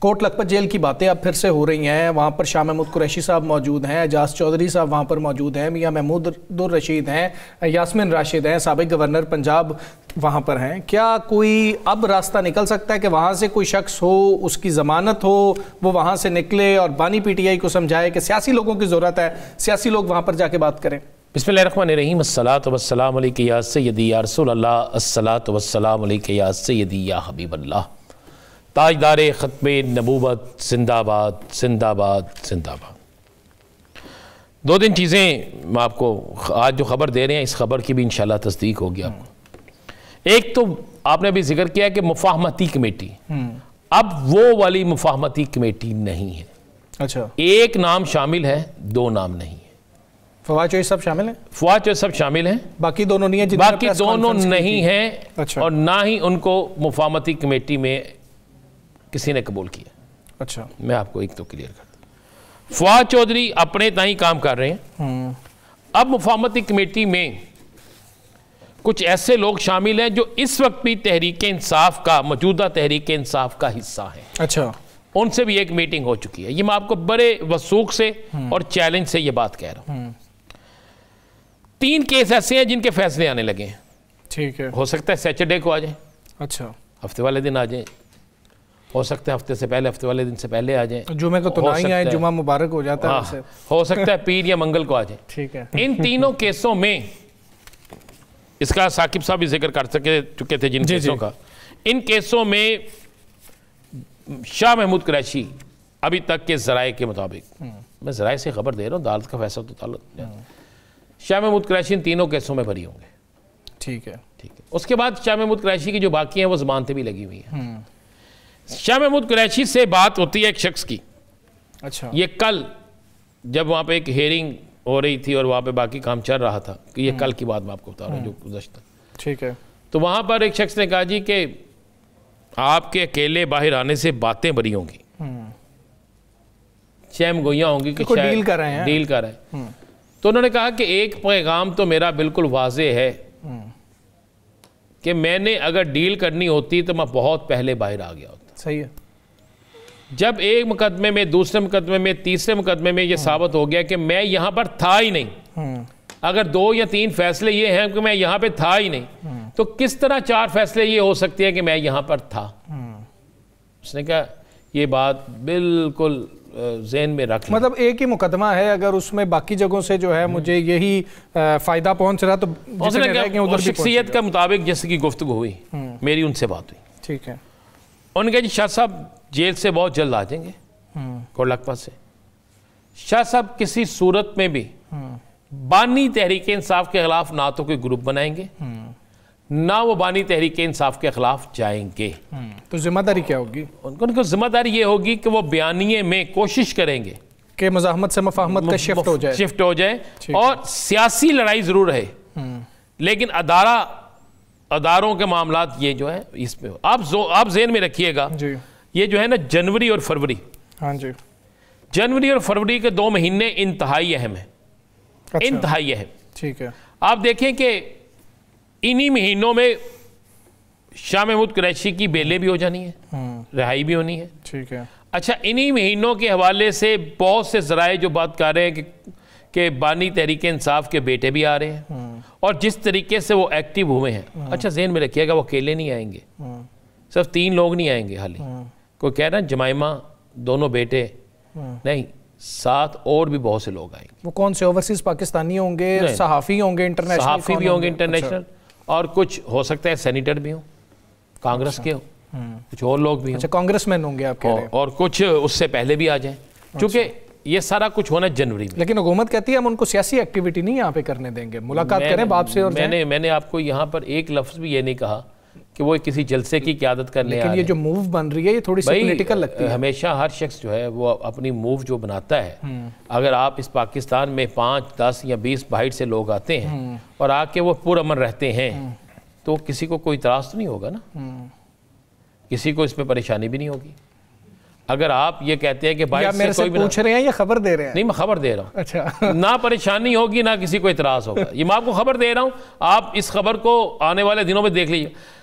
Kot Lakhpat jail کی باتیں اب پھر سے ہو رہی ہیں، وہاں پر شاہ محمود قریشی صاحب موجود ہیں، اعجاز چودھری صاحب وہاں پر موجود ہیں، میاں محمود عبدالرشید ہیں، یاسمین راشد ہیں، سابق گورنر پنجاب وہاں پر ہیں. کیا کوئی اب راستہ نکل سکتا ہے کہ وہاں سے کوئی شخص ہو، اس کی ضمانت ہو، وہ وہاں سے نکلے اور بانی پی ٹی آئی کو سمجھائے کہ سیاسی لوگوں کی ضرورت ہے، سیاسی لوگ وہاں پر جا کے بات کریں؟ بسم اللہ الرحمن الرحیم. الصلاۃ والسلام علیک یا سیدی یا رسول اللہ، الصلاۃ والسلام علیک یا سیدی یا حبیب اللہ. تاجدار ختم نبوت زندہ آباد زندہ آباد زندہ آباد. دو دن چیزیں میں آپ کو آج جو خبر دے رہے ہیں اس خبر کی بھی انشاءاللہ تصدیق ہوگی آپ کو. ایک تو آپ نے بھی ذکر کیا کہ مفاہمتی کمیٹی، اب وہ والی مفاہمتی کمیٹی نہیں ہے. اچھا، ایک نام شامل ہے، دو نام نہیں ہے. فواد چوہدری صاحب شامل ہیں؟ فواد چوہدری صاحب شامل ہیں، باقی دونوں نہیں ہیں؟ باقی دونوں نہیں ہیں. اور نہ ہی ان کو مفاہمتی کمیٹی میں کسی نے قبول کیا. اچھا، میں آپ کو ایک تو کلیئر کرتا ہوں. فواد چوہدری اپنے تائیں کام کر رہے ہیں. اب مفاہمتی کمیٹی میں کچھ ایسے لوگ شامل ہیں جو اس وقت بھی تحریک انصاف کا، موجودہ تحریک انصاف کا حصہ ہیں. اچھا، ان سے بھی ایک میٹنگ ہو چکی ہے. یہ میں آپ کو بڑے وثوق سے اور چیلنج سے یہ بات کہہ رہا ہوں. 3 کیس ایسے ہیں جن کے فیصلے آنے لگے ہیں. ٹھیک ہے، ہو سکتا ہے سیچرڈے کو آ جائیں. اچھا، ہفتے والے دن آ جائیں. ہو سکتا ہے ہفتے سے پہلے، ہفتے والے دن سے پہلے آ جائیں. جمعہ کو تو نہیں آئے، جمعہ مبارک ہو جاتا ہے. ہو سکتا ہے پیر یا منگل کو آ جائیں. ٹھیک ہے. ان تینوں کیسوں میں اس کا ثاقب صاحب بھی ذکر کر چکے تھے جن کیسوں کا. ان کیسوں میں شاہ محمود قریشی ابھی تک کے ذرائع کے مطابق، میں ذرائع سے خبر دے رہا ہوں، عدالت کا فیصلہ تو تعلق، شاہ محمود قریشی ان تینوں کیسوں میں بری ہوں گے. ٹھیک ہے. اس کے بعد شاہ محمود قریشی کی جو باقی ہیں وہ ضمانتیں بھی لگی ہوئی ہیں. شاہ محمود قریشی سے بات ہوتی ہے ایک شخص کی. اچھا، یہ کل جب وہاں پہ ایک ہیئرنگ ہو رہی تھی اور وہاں پہ باقی کام چل رہا تھا، کہ یہ کل کی بات میں آپ کو بتا رہا ہوں جو گزشتہ. ٹھیک ہے. تو وہاں پر ایک شخص نے کہا جی کہ آپ کے اکیلے باہر آنے سے باتیں بری ہوں گی، چیم گوئیاں ہوں گی کہ ڈیل کر رہے ہیں، ڈیل کر رہے ہیں. تو انہوں نے کہا کہ ایک پیغام تو میرا بالکل واضح ہے کہ میں نے اگر ڈیل کرنی ہوتی تو میں بہت پہلے باہر آ گیا ہوتا. صحیح ہے. جب ایک مقدمے میں، دوسرے مقدمے میں، تیسرے مقدمے میں یہ ثابت ہو گیا کہ میں یہاں پر تھا ہی نہیں، اگر 2 یا 3 فیصلے یہ ہیں کہ میں یہاں پہ تھا ہی نہیں، تو کس طرح 4 فیصلے یہ ہو سکتے ہیں کہ میں یہاں پر تھا. اس نے کہا یہ بات بالکل ذہن میں رکھ، مطلب ایک ہی مقدمہ ہے، اگر اس میں باقی جگہوں سے جو ہے مجھے یہی فائدہ پہنچ رہا تو شخصیت کا مطابق جس کی گفتگو ہوئی، میری ان سے بات ہوئی. ٹھیک ہے. انہوں نے کہا جی شاہ صاحب جیل سے بہت جلد آ جائیں گے کوٹ لکھپت سے. شاہ صاحب کسی صورت میں بھی بانی تحریک انصاف کے خلاف نہ تو کوئی گروپ بنائیں گے، نہ وہ بانی تحریک انصاف کے خلاف جائیں گے. تو ذمہ داری کیا ہوگی ان کو؟ ذمہ داری یہ ہوگی کہ وہ بیانیے میں کوشش کریں گے کہ مزاحمت سے مفاہمت کا شفٹ ہو جائے اور سیاسی لڑائی ضرور رہے، لیکن اداروں کے معاملات یہ جو ہے اس میں آپ ذہن میں رکھیے گا. یہ جو ہے نا جنوری اور فروری، جنوری اور فروری کے 2 مہینے انتہائی اہم ہیں. انتہائی اہم. ٹھیک ہے. آپ دیکھیں کہ انہی مہینوں میں شاہ محمود قریشی کی بیلیں بھی ہو جانی ہے، رہائی بھی ہونی ہے. ٹھیک ہے. اچھا، انہی مہینوں کے حوالے سے بہت سے ذرائع جو بات کر رہے ہیں کہ بانی تحریک انصاف کے بیٹے بھی آ رہے ہیں اور جس طریقے سے وہ ایکٹیو ہوئے ہیں. اچھا ذہن میں رکھیے گا وہ اکیلے نہیں آئیں گے، صرف 3 لوگ نہیں آئیں گے. حالی کوئی کہہ رہا ہے جمائمہ، دونوں بیٹے نہیں، 7 اور بھی بہت سے لوگ آئیں گے. وہ کون سے؟ اوورسیز پاکستانی ہوں گے، صحافی ہوں گے، انٹرنیشنل صحافی بھی ہوں گے انٹرنیشنل، اور کچھ ہو سکتا ہے سینیٹر بھی ہوں، کانگریس کے ہوں، کچھ اور لوگ بھی ہوں. اچھا، کانگریس مین ہوں گے آپ کہہ رہے ہیں، اور کچھ اس سے پہلے بھی آ جائیں، چونکہ یہ سارا کچھ ہونا جنوری میں. لیکن حکومت کہتی ہے ہم ان کو سیاسی ایکٹیویٹی نہیں یہاں پہ کرنے دیں گے، ملاقات کریں باپ سے. اور میں نے آپ کو یہاں پر ایک لفظ بھی یہ نہیں کہا کہ وہ کسی جلسے کی قیادت کرنے آ رہے ہیں. لیکن یہ جو موو بن رہی ہے یہ تھوڑی سی پولیٹیکل لگتی ہے. ہمیشہ ہر شخص جو ہے وہ اپنی موو جو بناتا ہے، اگر آپ اس پاکستان میں 5، 10 یا 20 باہر سے لوگ آتے ہیں اور آ کے وہ پرامن رہتے ہیں تو کسی کو کوئی اعتراض تو نہیں ہوگا نا، کسی کو اس میں پریشانی بھی نہیں ہوگی. اگر آپ یہ کہتے ہیں کہ باہر سے کوئی بھی پوچھ رہے ہیں یا خبر دے رہے ہیں؟ نہیں، میں خبر دے رہا ہوں. اچھا، نہ پریشانی ہوگی نہ کسی کو اعتراض ہوگا. یہ میں آپ کو خبر دے رہا ہوں، آپ اس خبر کو آنے والے دنوں میں دیکھ لیجیے.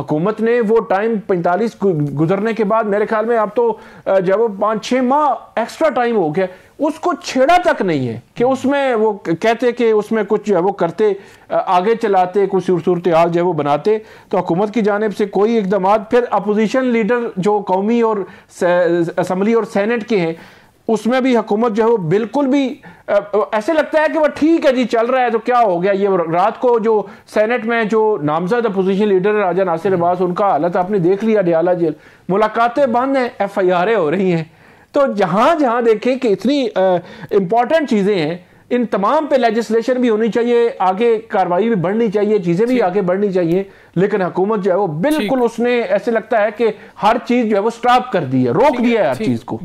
حکومت نے وہ ٹائم 45 گزرنے کے بعد میرے خیال میں اب تو جب وہ 5-6 ماہ ایکسٹرا ٹائم ہو گیا, اس کو چھیڑا تک نہیں ہے کہ اس میں وہ کہتے کہ اس میں کچھ جو ہے وہ کرتے, آگے چلاتے, کچھ صورتحال جو ہے وہ بناتے. تو حکومت کی جانب سے کوئی اقدامات, پھر اپوزیشن لیڈر جو قومی اور اسمبلی اور سینٹ کے ہیں, اس میں بھی حکومت جو ہے وہ بالکل بھی ایسے لگتا ہے کہ وہ ٹھیک ہے جی چل رہا ہے تو کیا ہو گیا. یہ رات کو جو سینٹ میں جو نامزد اپوزیشن لیڈر راجہ ناصر عباس, ان کا حالت آپ نے دیکھ لیا, ڈیالہ جیل, ملاقاتیں بند ہیں, FIR ہو رہی ہیں. تو جہاں جہاں دیکھیں کہ اتنی امپورٹنٹ چیزیں ہیں, ان تمام پہ لیجسلیشن بھی ہونی چاہیے, آگے کاروائی بھی بڑھنی چاہیے, چیزیں بھی آگے بڑھنی چاہیے, لیکن حکومت جو ہے وہ بالکل اس نے ایسے لگتا ہے کہ ہر چیز جو ہے وہ سٹاپ کر دی ہے, روک دیا ہے ہر چیز کو.